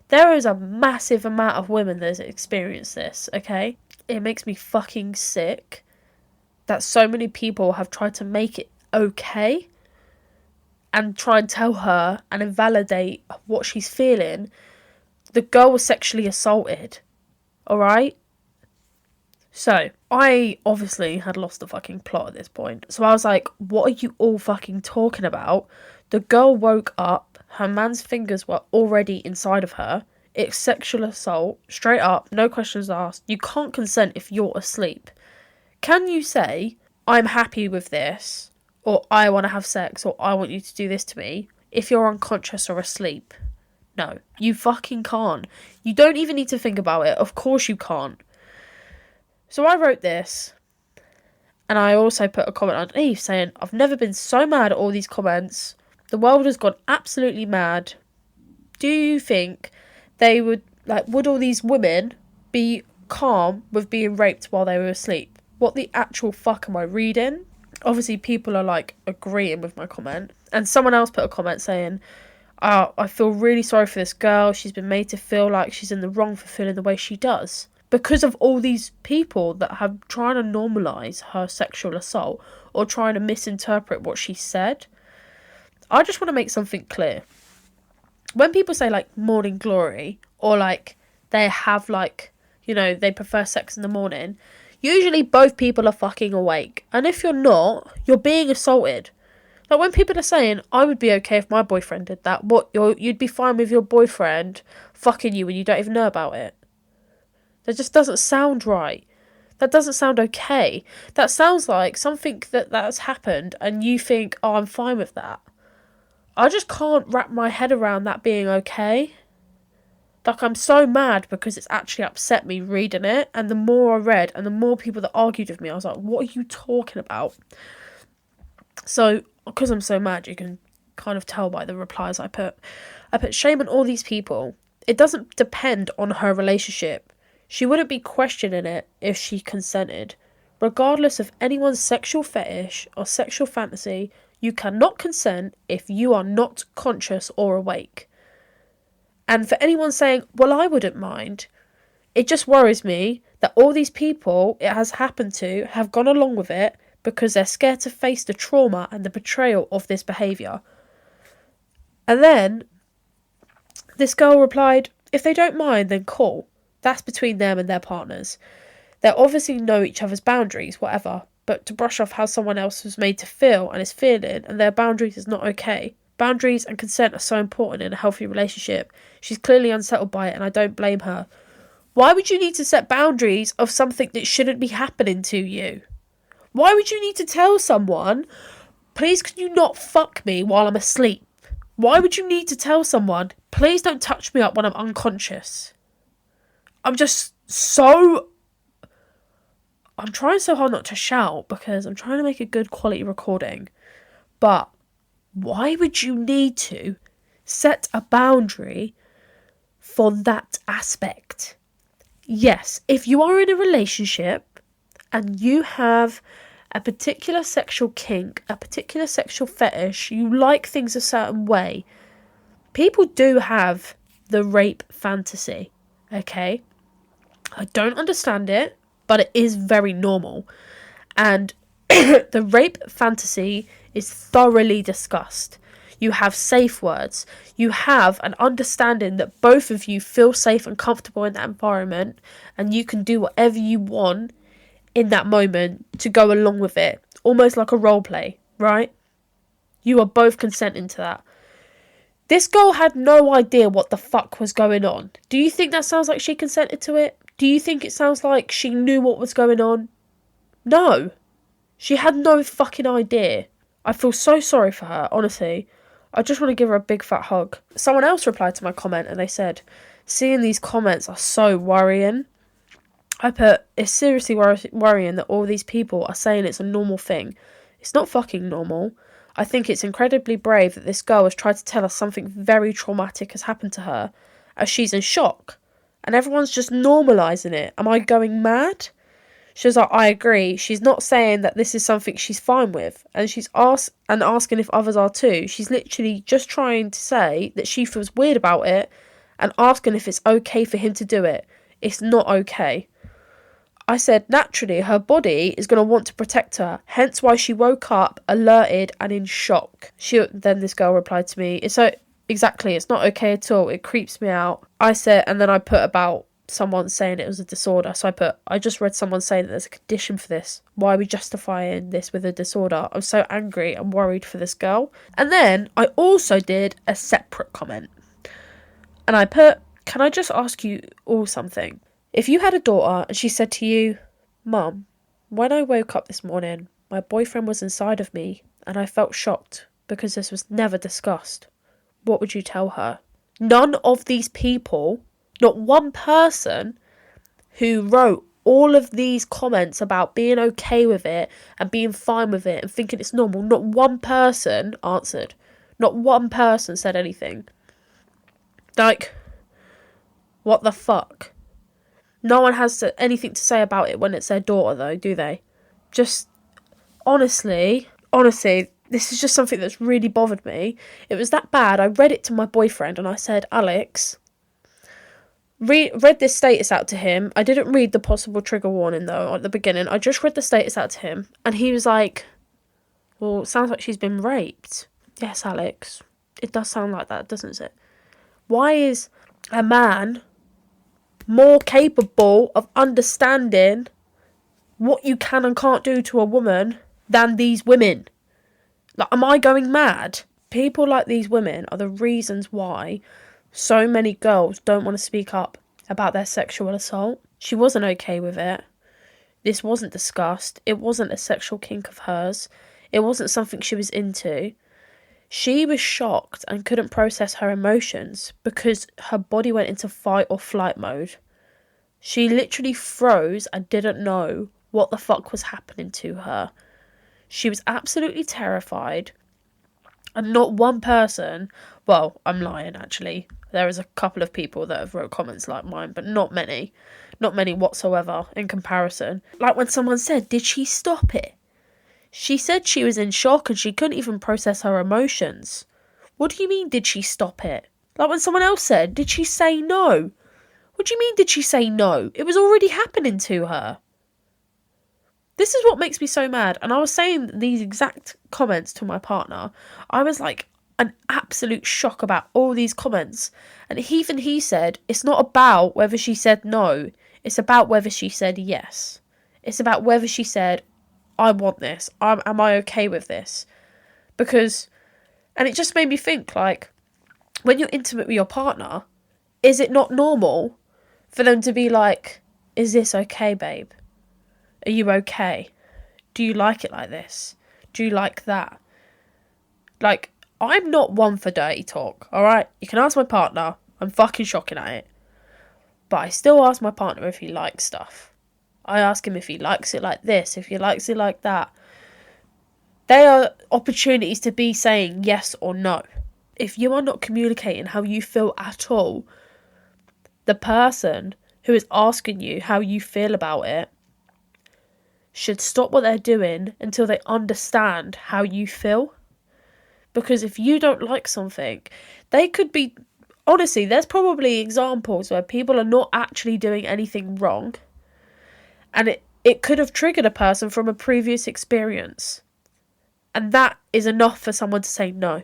there is a massive amount of women that have experienced this, okay? It makes me fucking sick that so many people have tried to make it okay and try and tell her and invalidate what she's feeling. The girl was sexually assaulted, alright? So, I obviously had lost the fucking plot at this point. So I was like, what are you all fucking talking about? The girl woke up, her man's fingers were already inside of her. It's sexual assault, straight up, no questions asked. You can't consent if you're asleep. Can you say, I'm happy with this, or I want to have sex, or I want you to do this to me, if you're unconscious or asleep? No, you fucking can't. You don't even need to think about it. Of course you can't. So I wrote this, and I also put a comment underneath saying, I've never been so mad at all these comments. The world has gone absolutely mad. Do you think they would all these women be calm with being raped while they were asleep? What the actual fuck am I reading? Obviously people are like agreeing with my comment. And someone else put a comment saying, I feel really sorry for this girl. She's been made to feel like she's in the wrong for feeling the way she does. Because of all these people that have trying to normalise her sexual assault or trying to misinterpret what she said. I just want to make something clear. When people say like morning glory or like they have like, you know, they prefer sex in the morning, usually both people are fucking awake. And if you're not, you're being assaulted. Like when people are saying, I would be okay if my boyfriend did that, you'd be fine with your boyfriend fucking you when you don't even know about it. That just doesn't sound right. That doesn't sound okay. That sounds like something that's happened and you think, oh, I'm fine with that. I just can't wrap my head around that being okay. Like, I'm so mad because it's actually upset me reading it. And the more I read and the more people that argued with me, I was like, what are you talking about? So, because I'm so mad, you can kind of tell by the replies I put. I put, shame on all these people. It doesn't depend on her relationship. She wouldn't be questioning it if she consented. Regardless of anyone's sexual fetish or sexual fantasy, you cannot consent if you are not conscious or awake. And for anyone saying, well, I wouldn't mind, it just worries me that all these people it has happened to have gone along with it because they're scared to face the trauma and the betrayal of this behaviour. And then this girl replied, if they don't mind, then cool. That's between them and their partners. They obviously know each other's boundaries, whatever. But to brush off how someone else was made to feel and is feeling and their boundaries is not okay. Boundaries and consent are so important in a healthy relationship. She's clearly unsettled by it and I don't blame her. Why would you need to set boundaries of something that shouldn't be happening to you? Why would you need to tell someone, please can you not fuck me while I'm asleep? Why would you need to tell someone, please don't touch me up when I'm unconscious? I'm trying so hard not to shout because I'm trying to make a good quality recording. But why would you need to set a boundary for that aspect? Yes, if you are in a relationship and you have a particular sexual kink, a particular sexual fetish, you like things a certain way, people do have the rape fantasy, okay? I don't understand it, but it is very normal. And the rape fantasy is thoroughly discussed. You have safe words. You have an understanding that both of you feel safe and comfortable in that environment and you can do whatever you want in that moment to go along with it. Almost like a role play, right? You are both consenting to that. This girl had no idea what the fuck was going on. Do you think that sounds like she consented to it? Do you think it sounds like she knew what was going on? No. She had no fucking idea. I feel so sorry for her, honestly. I just want to give her a big fat hug. Someone else replied to my comment and they said, seeing these comments are so worrying. I put, it's seriously worrying that all these people are saying it's a normal thing. It's not fucking normal. I think it's incredibly brave that this girl has tried to tell us something very traumatic has happened to her, as she's in shock. And everyone's just normalising it. Am I going mad? She was like, I agree. She's not saying that this is something she's fine with. And she's asking if others are too. She's literally just trying to say that she feels weird about it and asking if it's okay for him to do it. It's not okay. I said, naturally, her body is going to want to protect her. Hence why she woke up, alerted and in shock. Then this girl replied to me, it's not okay at all. It creeps me out. I said, and then I put about someone saying it was a disorder. So I just read someone saying that there's a condition for this. Why are we justifying this with a disorder? I'm so angry and worried for this girl. And then I also did a separate comment. And I put, can I just ask you all something? If you had a daughter and she said to you, Mum, when I woke up this morning, my boyfriend was inside of me and I felt shocked because this was never discussed, what would you tell her? None of these people, not one person who wrote all of these comments about being okay with it and being fine with it and thinking it's normal, not one person answered. Not one person said anything. Like, what the fuck? No one has anything to say about it when it's their daughter, though, do they? Just, honestly, this is just something that's really bothered me. It was that bad. I read it to my boyfriend and I said, Alex, read this status out to him. I didn't read the possible trigger warning, though, at the beginning. I just read the status out to him and he was like, well, it sounds like she's been raped. Yes, Alex, it does sound like that, doesn't it? Why is a man more capable of understanding what you can and can't do to a woman than these women? Like, am I going mad? People like these women are the reasons why so many girls don't want to speak up about their sexual assault. She wasn't okay with it. This wasn't discussed. It wasn't a sexual kink of hers. It wasn't something she was into. She was shocked and couldn't process her emotions because her body went into fight or flight mode. She literally froze and didn't know what the fuck was happening to her. She was absolutely terrified. And not one person, well, I'm lying actually. There is a couple of people that have wrote comments like mine, but not many. Not many whatsoever in comparison. Like when someone said, did she stop it? She said she was in shock and she couldn't even process her emotions. What do you mean, did she stop it? Like when someone else said, did she say no? What do you mean, did she say no? It was already happening to her. This is what makes me so mad. And I was saying these exact comments to my partner. I was like an absolute shock about all these comments. And even he said, it's not about whether she said no. It's about whether she said yes. It's about whether she said, I want this. Am I okay with this? Because, and it just made me think, like, when you're intimate with your partner, is it not normal for them to be like, is this okay, babe? Are you okay? Do you like it like this? Do you like that? Like, I'm not one for dirty talk, alright? You can ask my partner. I'm fucking shocking at it. But I still ask my partner if he likes stuff. I ask him if he likes it like this, if he likes it like that. They are opportunities to be saying yes or no. If you are not communicating how you feel at all, the person who is asking you how you feel about it should stop what they're doing until they understand how you feel. Because if you don't like something, they could be... Honestly, there's probably examples where people are not actually doing anything wrong. And it could have triggered a person from a previous experience. And that is enough for someone to say no.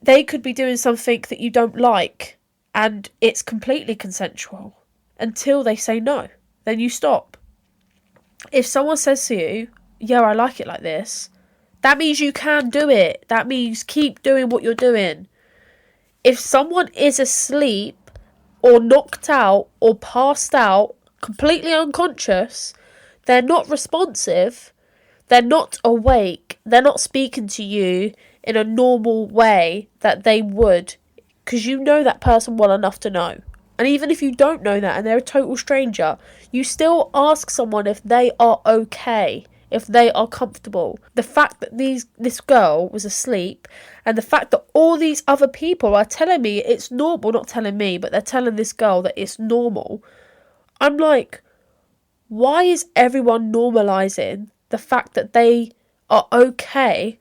They could be doing something that you don't like. And it's completely consensual. Until they say no. Then you stop. If someone says to you, yeah, I like it like this, that means you can do it. That means keep doing what you're doing. If someone is asleep or knocked out or passed out, completely unconscious, they're not responsive, they're not awake, they're not speaking to you in a normal way that they would, because you know that person well enough to know. And even if you don't know that and they're a total stranger, you still ask someone if they are okay, if they are comfortable. The fact that this girl was asleep and the fact that all these other people are telling me it's normal, not telling me, but they're telling this girl that it's normal. I'm like, why is everyone normalising the fact that they are okay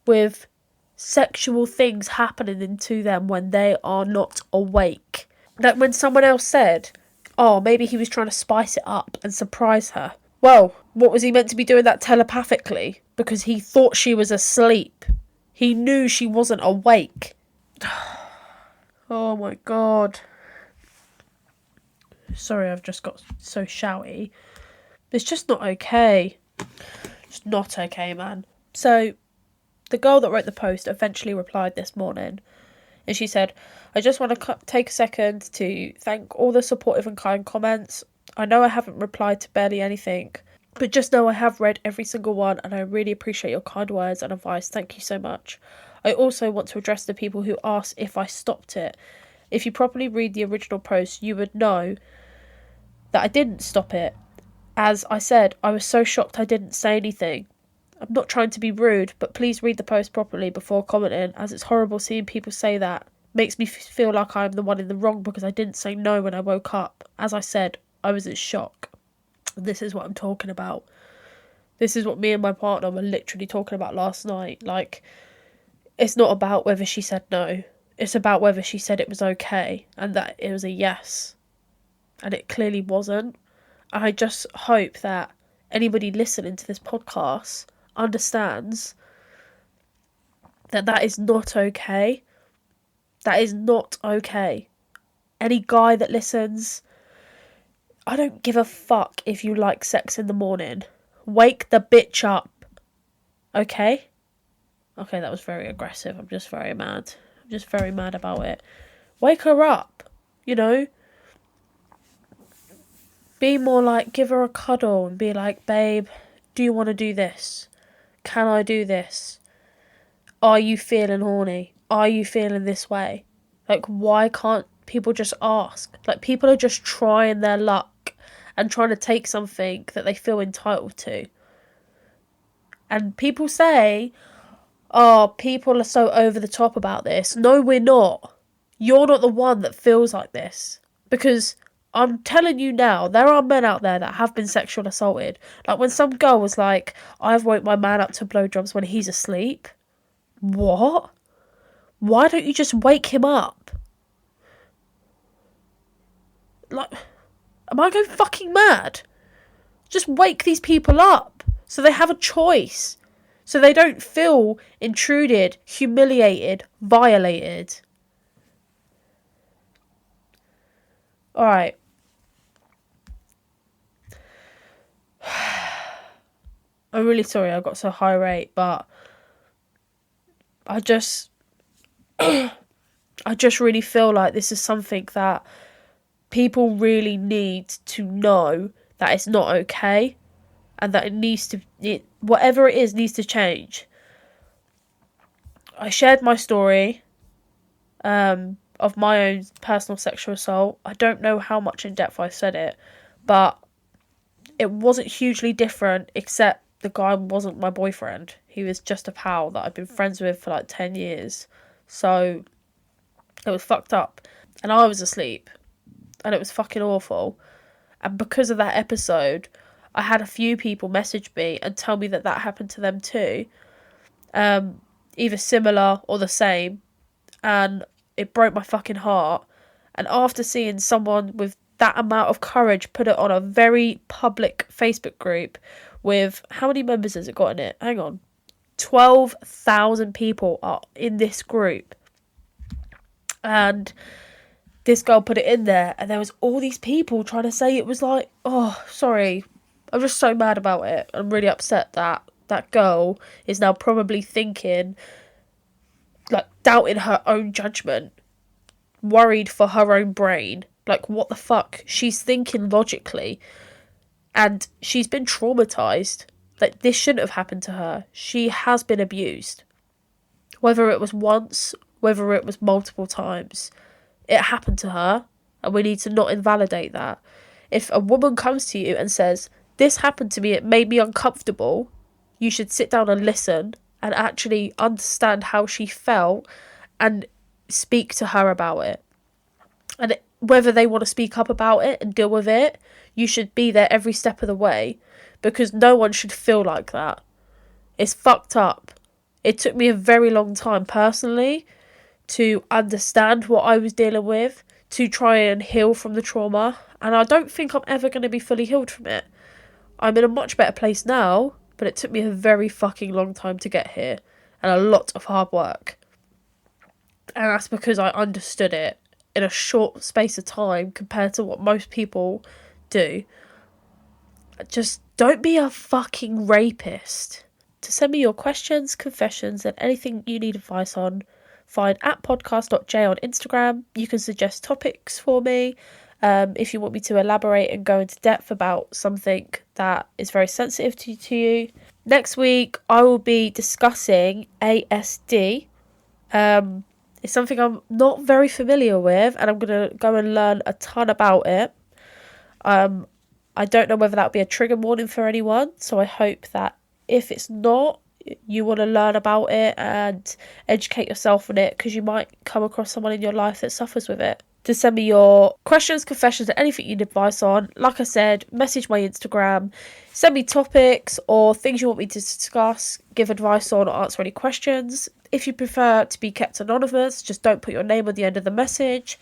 with sexual things happening to them when they are not awake? Like when someone else said, oh, maybe he was trying to spice it up and surprise her. Well, what was he meant to be doing that telepathically? Because he thought she was asleep. He knew she wasn't awake. Oh my god. Sorry, I've just got so shouty. It's just not okay. It's not okay, man. So, the girl that wrote the post eventually replied this morning. And she said, I just want to take a second to thank all the supportive and kind comments. I know I haven't replied to barely anything, but just know I have read every single one and I really appreciate your kind words and advice. Thank you so much. I also want to address the people who asked if I stopped it. If you properly read the original post, you would know that I didn't stop it. As I said, I was so shocked I didn't say anything. I'm not trying to be rude, but please read the post properly before commenting, as it's horrible seeing people say that. Makes me feel like I'm the one in the wrong because I didn't say no when I woke up. As I said, I was in shock. And this is what I'm talking about. This is what me and my partner were literally talking about last night. Like, it's not about whether she said no. It's about whether she said it was okay and that it was a yes. And it clearly wasn't. I just hope that anybody listening to this podcast understands that that is not okay. That is not okay. Any guy that listens, I don't give a fuck if you like sex in the morning. Wake the bitch up. Okay? Okay, that was very aggressive. I'm just very mad. I'm just very mad about it. Wake her up. You know? Be more like, give her a cuddle and be like, babe, do you want to do this? Can I do this? Are you feeling horny? Are you feeling this way? Like, why can't people just ask? Like, people are just trying their luck and trying to take something that they feel entitled to. And people say, oh, people are so over the top about this. No, we're not. You're not the one that feels like this. Because I'm telling you now, there are men out there that have been sexually assaulted. Like when some girl was like, I've woke my man up to blowjobs when he's asleep. What? Why don't you just wake him up? Like, am I going fucking mad? Just wake these people up so they have a choice. So they don't feel intruded, humiliated, violated. Alright. I'm really sorry I got so high rate, but I just really feel like this is something that people really need to know, that it's not okay and that whatever it is needs to change. I shared my story of my own personal sexual assault. I don't know how much in depth I said it, but it wasn't hugely different, except the guy wasn't my boyfriend. He was just a pal that I'd been friends with for like 10 years. So it was fucked up. And I was asleep. And it was fucking awful. And because of that episode, I had a few people message me and tell me that that happened to them too. Either similar or the same. And it broke my fucking heart. And after seeing someone with that amount of courage put it on a very public Facebook group with, how many members has it got in it? Hang on. 12,000 people are in this group. And this girl put it in there, and there was all these people trying to say it was like, oh, sorry. I'm just so mad about it. I'm really upset that that girl is now probably thinking, like, doubting her own judgment, worried for her own brain. Like, what the fuck? She's thinking logically, and she's been traumatised. Like, this shouldn't have happened to her. She has been abused. Whether it was once, whether it was multiple times, it happened to her, and we need to not invalidate that. If a woman comes to you and says, this happened to me, it made me uncomfortable, you should sit down and listen and actually understand how she felt and speak to her about it. And whether they want to speak up about it and deal with it, you should be there every step of the way, because no one should feel like that. It's fucked up. It took me a very long time personally to understand what I was dealing with, to try and heal from the trauma, and I don't think I'm ever going to be fully healed from it. I'm in a much better place now, but it took me a very fucking long time to get here, and a lot of hard work. And that's because I understood it in a short space of time compared to what most people do. Just don't be a fucking rapist. To send me your questions, confessions, and anything you need advice on, find at podcast.jai on Instagram. You can suggest topics for me if you want me to elaborate and go into depth about something that is very sensitive to you. Next week, I will be discussing ASD. It's something I'm not very familiar with, and I'm going to go and learn a ton about it. I don't know whether that will be a trigger warning for anyone, so I hope that if it's not, you want to learn about it and educate yourself on it, because you might come across someone in your life that suffers with it. To send me your questions, confessions, and anything you need advice on, like I said, message my Instagram, send me topics or things you want me to discuss, give advice on, or answer any questions. If you prefer to be kept anonymous, just don't put your name on the end of the message.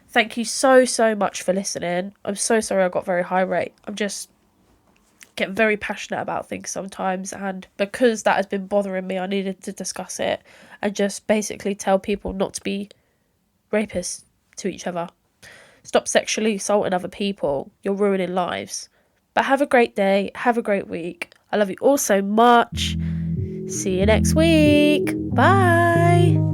Thank you so much for listening. I'm so sorry I got very high rate. I'm just get very passionate about things sometimes, and because that has been bothering me, I needed to discuss it and just basically tell people not to be rapists to each other. Stop sexually assaulting other people. You're ruining lives. But have a great day. Have a great week. I love you all so much. See you next week. Bye.